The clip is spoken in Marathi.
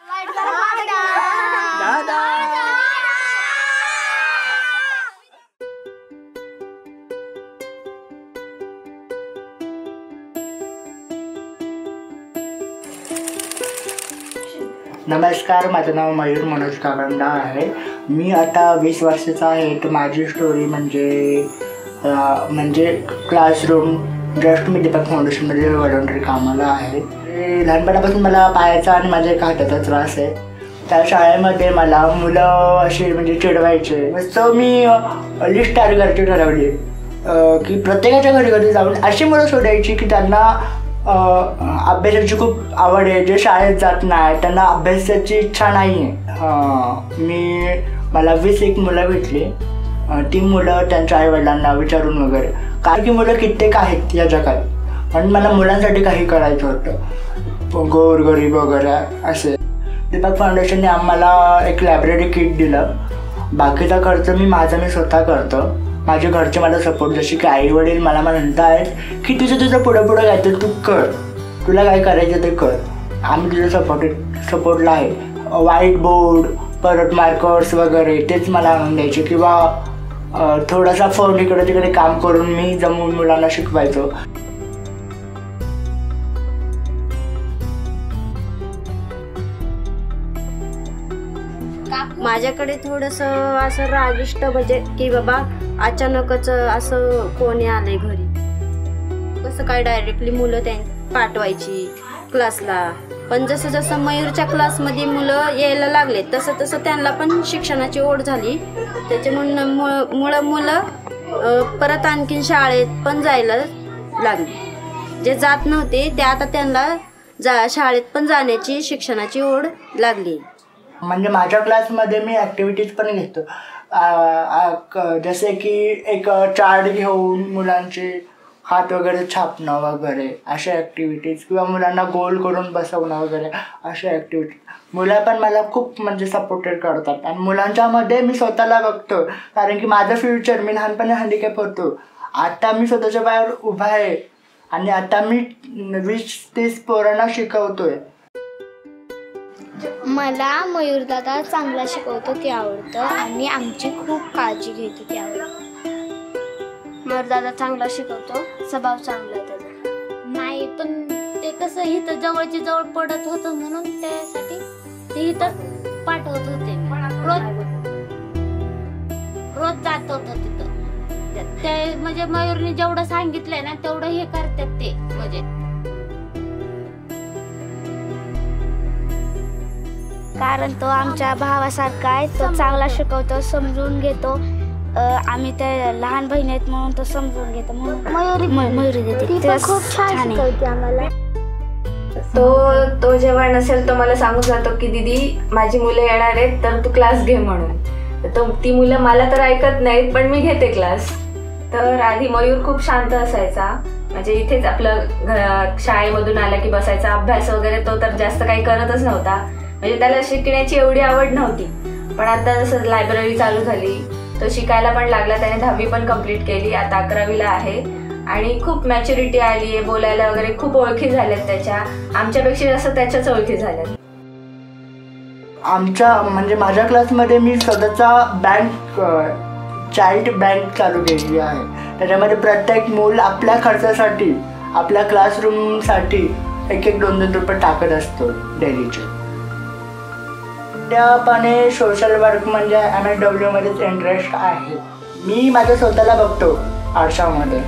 नमस्कार, माझं नाव मयूर मनोज काकंडा आहे. मी आता 20 वर्षाचा आहे. तर माझी स्टोरी म्हणजे क्लासरूम जस्ट मी दीपक फाउंडेशनमध्ये व्हॉलंटरी कामाला आहे. लहानपणापासून मला पायाचा आणि माझ्या एका हाताचा त्रास आहे. त्या शाळेमध्ये मला मुलं अशी म्हणजे चिडवायचे. मस्त मी लिस्ट तयार करायची ठरवली की प्रत्येकाच्या घरी जाऊन अशी मुलं शोधायची की त्यांना अभ्यासाची खूप आवड आहे, जे शाळेत जात नाही, त्यांना अभ्यासाची इच्छा नाही आहे. मला 21 मुलं भेटली. ती मुलं त्यांच्या आईवडिलांना विचारून वगैरे, कारण की मुलं कित्येक आहेत या जगात, पण मला मुलांसाठी काही करायचं होतं, गोरगरीब वगैरे असे. दीपक फाउंडेशनने आम्हाला एक लायब्ररी किट दिलं. बाकीचा खर्च मी स्वतः करतो. माझे घरचे मला सपोर्ट, जसे की आई वडील मला म्हणतात की तुझं पुढं घ्यायचं, तू कर, तुला काय करायचं ते कर, आम्ही तुझ्या सपोर्टला आहे. व्हाईट बोर्ड, परत मार्कर्स वगैरे तेच मला आणून द्यायचे, किंवा थोडासा फोन इकडे तिकडे काम करून मी जमून मुलांना शिकवायचो. माझ्याकडे थोडंसं असं रागिष्ट म्हणजे की बाबा अचानकच असं कोणी आलंय घरी, कसं काय डायरेक्टली मुलं पाठवायची क्लासला. पण जसं जसं मयूरच्या क्लासमध्ये मुलं यायला लागले तसं त्यांना पण शिक्षणाची ओढ झाली. त्याच्यामुळे मुलं परत आणखीन शाळेत पण जायला लागले. जे जात नव्हते ते आता त्यांना शाळेत पण जाण्याची शिक्षणाची ओढ लागली. म्हणजे माझ्या क्लासमध्ये मी ॲक्टिव्हिटीज पण घेतो, जसे की एक चार्ट घेऊन मुलांचे हात वगैरे छापणं वगैरे अशा ॲक्टिव्हिटीज, किंवा मुलांना गोल करून बसवणं वगैरे अशा ॲक्टिव्हिटीज. मुलं पण मला खूप सपोर्टेड करतात. आणि मुलांच्यामध्ये मी स्वतःला बघतो, कारण की माझं फ्युचर, मी लहानपणी हँडिकॅप होतो, आता मी स्वतःच्या पायावर उभा आहे आणि आता मी 20-30 पोरांना शिकवतोय. मला मयूरदादा चांगला शिकवतो ते आवडतं आणि आमची खूप काळजी घेतो ते आवडतं. मयूरदादा चांगला शिकवतो, स्वभाव चांगला आहे त्याचा. नाही, पण ते कसं इथं जवळच्या जवळ पडत होतं म्हणून त्यासाठी ते इथं पाठवत होते. रोज जात होतं तिथं. ते म्हणजे मयूरने जेवढं सांगितलंय ना तेवढं हे करतात ते. म्हणजे कारण तो आमच्या भावासारखा आहे. तो चांगला शिकवतो, समजून घेतो. आम्ही त्या लहान बहीण आहेत म्हणून तो समजून घेतो. मयुरी देते, खूप छान शिकवते आम्हाला. तो जेव्हा नसेल तो मला सांगून जातो की दीदी माझी मुलं येणार आहेत तर तू क्लास घे म्हणून. ती मुलं मला तर ऐकत नाहीत, पण मी घेते क्लास. तर आधी मयूर खूप शांत असायचा, म्हणजे इथेच आपलं शाळेमधून आला की बसायचा. अभ्यास वगैरे तो तर जास्त काही करतच नव्हता, म्हणजे त्याला शिकण्याची एवढी आवड नव्हती. पण आता जसं लायब्ररी चालू झाली तो शिकायला पण लागला. त्याने 10वी पण कंप्लीट केली, आता 11वीला आहे आणि खूप मॅच्युरिटी आली आहे, बोलायला वगैरे खूप ओळखी झाल्यात त्याच्या. आमच्यापेक्षा जास्त त्याच्याच ओळखी झाल्यात. माझ्या क्लासमध्ये मी स्वतःचा चाइल्ड बँक चालू केली आहे. त्याच्यामध्ये प्रत्येक मूल आपल्या खर्चासाठी, आपल्या क्लासरूमसाठी 1-2 रुपये टाकत असतो डेलीचे. त्यापणे सोशल वर्क म्हणजे MSW मध्येच इंटरेस्ट आहे. मी माझं स्वतःला बघतो आरशामध्ये.